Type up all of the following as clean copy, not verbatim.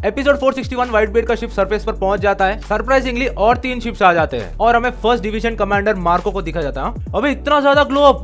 Episode 461 white beard का ship surface पर पहुंच जाता है। सरप्राइजिंगली और 3 शिप्स आ जाते हैं और हमें फर्स्ट डिवीजन कमांडर मार्को को दिखा जाता है। अबे इतना ज्यादा ग्लो अप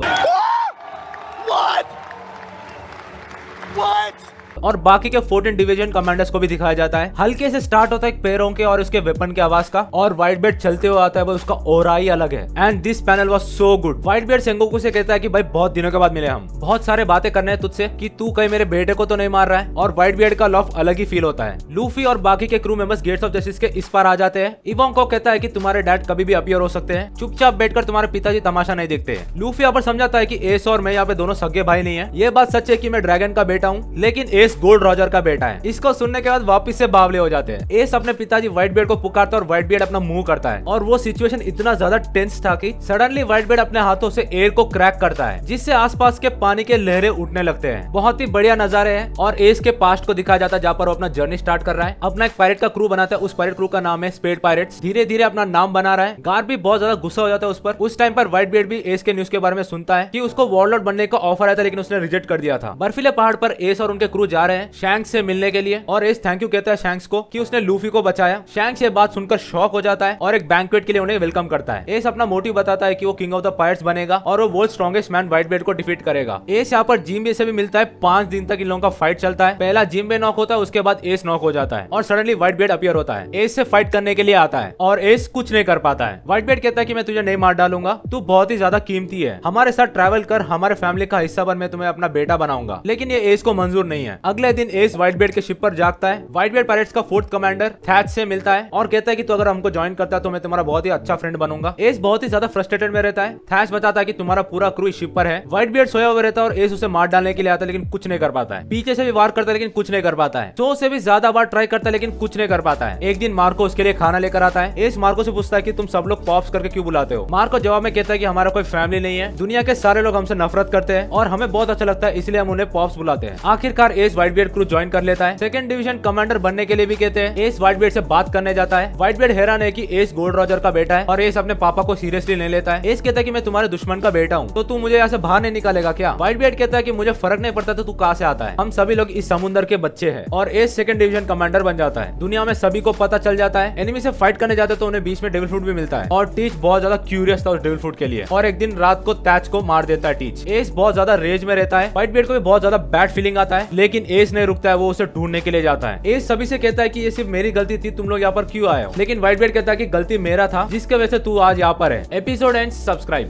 और बाकी के 14 डिवीजन कमांडर्स को भी दिखाया जाता है। हल्के से स्टार्ट होता है पैरों के और उसके वेपन के आवाज का, और व्हाइट बीयर्ड चलते हुए आता है, वो उसका ऑरा ही अलग है। And this panel was so good. White beard Sengoku से कहता है कि भाई बहुत दिनों के बाद मिले, हम बहुत सारे बातें करने हैं तुझसे कि तू कहीं मेरे बेटे को तो नहीं मार रहा है। और व्हाइट बीयर्ड का लव अलग ही फील होता है। लूफी और बाकी के crew members gates of justice के इस पार आ जाते हैं। इवोंको कहता है कि तुम्हारे डैड कभी भी अपीयर हो सकते हैं, चुपचाप बैठकर तुम्हारे पिताजी तमाशा नहीं देखते। लूफी यहाँ पर समझाता है कि एस और मैं यहाँ पे दोनों सगे भाई नहीं है। ये बात सच है कि मैं ड्रैगन का बेटा हूँ, लेकिन एस गोल्ड रॉजर का बेटा है। इसको सुनने के बाद वापस से बावले हो जाते हैं। एस अपने पिताजी व्हाइट बीयर्ड को पुकारता है और व्हाइट बीयर्ड अपना मुंह करता है। और वो सिचुएशन इतना ज्यादा टेंस था कि सडनली व्हाइट बीयर्ड अपने हाथों से एयर को क्रैक करता है, जिससे आसपास के पानी के लहरें उठने लगते हैं। बहुत ही बढ़िया नजारे हैं। और एस के पास्ट को दिखाया जाता है, जहाँ पर वो अपना जर्नी स्टार्ट कर रहा है। अपना एक पायरेट का क्रू बनाता है। उस पायरेट क्रू का नाम है स्पेड पायरेट्स। धीरे धीरे अपना नाम बना रहा है। गार्ड भी बहुत ज्यादा गुस्सा हो जाता है उस पर। उस टाइम पर व्हाइट बीयर्ड भी एस के न्यूज के बारे में सुनता है कि उसको वॉरलॉर्ड बनने का ऑफर आया था, लेकिन उसने रिजेक्ट कर दिया था। बर्फीले पहाड़ पर एस और उनके क्रू जा रहे हैं शैंक्स से मिलने के लिए, और एस थैंक यू कहता है शैंक्स को कि उसने लूफी को बचाया। शैंक्स ये बात सुनकर शॉक हो जाता है और एक बैंक्वेट के लिए उन्हें वेलकम करता है। एस अपना मोटिव बताता है कि वो किंग ऑफ द पायरेट्स बनेगा और वो world strongest man white beard को डिफीट करेगा। एस यहाँ पर जिम्बे से भी मिलता है। 5 दिन तक इन लोगों का फाइट चलता है। पहला जिम्बे नॉक होता है, उसके बाद एस नॉक हो जाता है और सडनली व्हाइट बीयर्ड अपीयर होता है। एस से फाइट करने के लिए आता है और एस कुछ नहीं कर पाता है। व्हाइट बीयर्ड कहता है कि मैं तुझे नहीं मार डालूंगा, तू बहुत ही ज्यादा कीमती है, हमारे साथ ट्रैवल कर, हमारे फैमिली का हिस्सा बन, मैं तुम्हें अपना बेटा बनाऊंगा। लेकिन ये एस को मंजूर नहीं है। अगले दिन एस व्हाइट बीयर्ड के शिप पर जागता है। व्हाइट बीयर्ड पायरेट्स का 4th कमांडर थैच से मिलता है और कहता है कि तू अगर हमको ज्वाइन करता है तो मैं तुम्हारा बहुत ही अच्छा फ्रेंड बनूंगा। एस बहुत ही ज्यादा फ्रस्ट्रेटेड में रहता है। थैच बताता है कि तुम्हारा पूरा क्रू इस शिप पर है। व्हाइट बीयर्ड सोया हुआ रहता है और एस उसे मार डालने के लिए आता है, लेकिन कुछ नहीं कर पाता है। पीछे से भी वार करता है, लेकिन कुछ नहीं कर पाता है। 100 से भी ज्यादा बार ट्राई करता है, लेकिन कुछ नहीं कर पाता है। एक दिन मार्को उसके लिए खाना लेकर आता है। एस मार्को से पूछता है कि तुम सब लोग पॉप्स करके क्यों बुलाते हो। मार्को जवाब में कहता है कि हमारा कोई फैमिली नहीं है, दुनिया के सारे लोग हमसे नफरत करते हैं और हमें बहुत अच्छा लगता है, इसलिए हम उन्हें पॉप्स बुलाते हैं। आखिरकार S white beard crew join कर लेता है। 2nd डिवीजन कमांडर बनने के लिए भी कहते हैं। एस व्हाइट बीयर्ड से बात करने जाता है। व्हाइट बीयर्ड हैरान है कि एस गोल्ड रॉजर का बेटा है और एस अपने पापा को सीरियसली नहीं लेता है। एस कहता है कि मैं तुम्हारे दुश्मन का बेटा हूँ, तो तू मुझे यहाँ से बाहर नहीं निकालेगा क्या। व्हाइट बीयर्ड कहता है कि मुझे फर्क नहीं पड़ता तो तू कहाँ से आता है, हम सभी लोग इस समुद्र के बच्चे हैं। और एस 2nd डिवीजन कमांडर बन जाता है। दुनिया में सभी को पता चल जाता है। एनिमी से फाइट करने जाते तो उन्हें बीच में डेविल फ्रूट भी मिलता है और टीच बहुत ज्यादा क्यूरियस था उस डेविल फ्रूट के लिए, और एक दिन रात को थैच को मार देता है टीच। एस बहुत ज्यादा रेज में रहता है। व्हाइट बीयर्ड को भी बहुत ज्यादा बैड फीलिंग आता है, लेकिन एस नहीं रुकता है, वो उसे ढूंढने के लिए जाता है। एस सभी से कहता है कि ये सिर्फ मेरी गलती थी, तुम लोग यहाँ पर क्यों आए हो। लेकिन व्हाइट बीयर्ड कहता है कि गलती मेरा था, जिसके वजह से तू आज यहाँ पर है। Episode ends. सब्सक्राइब।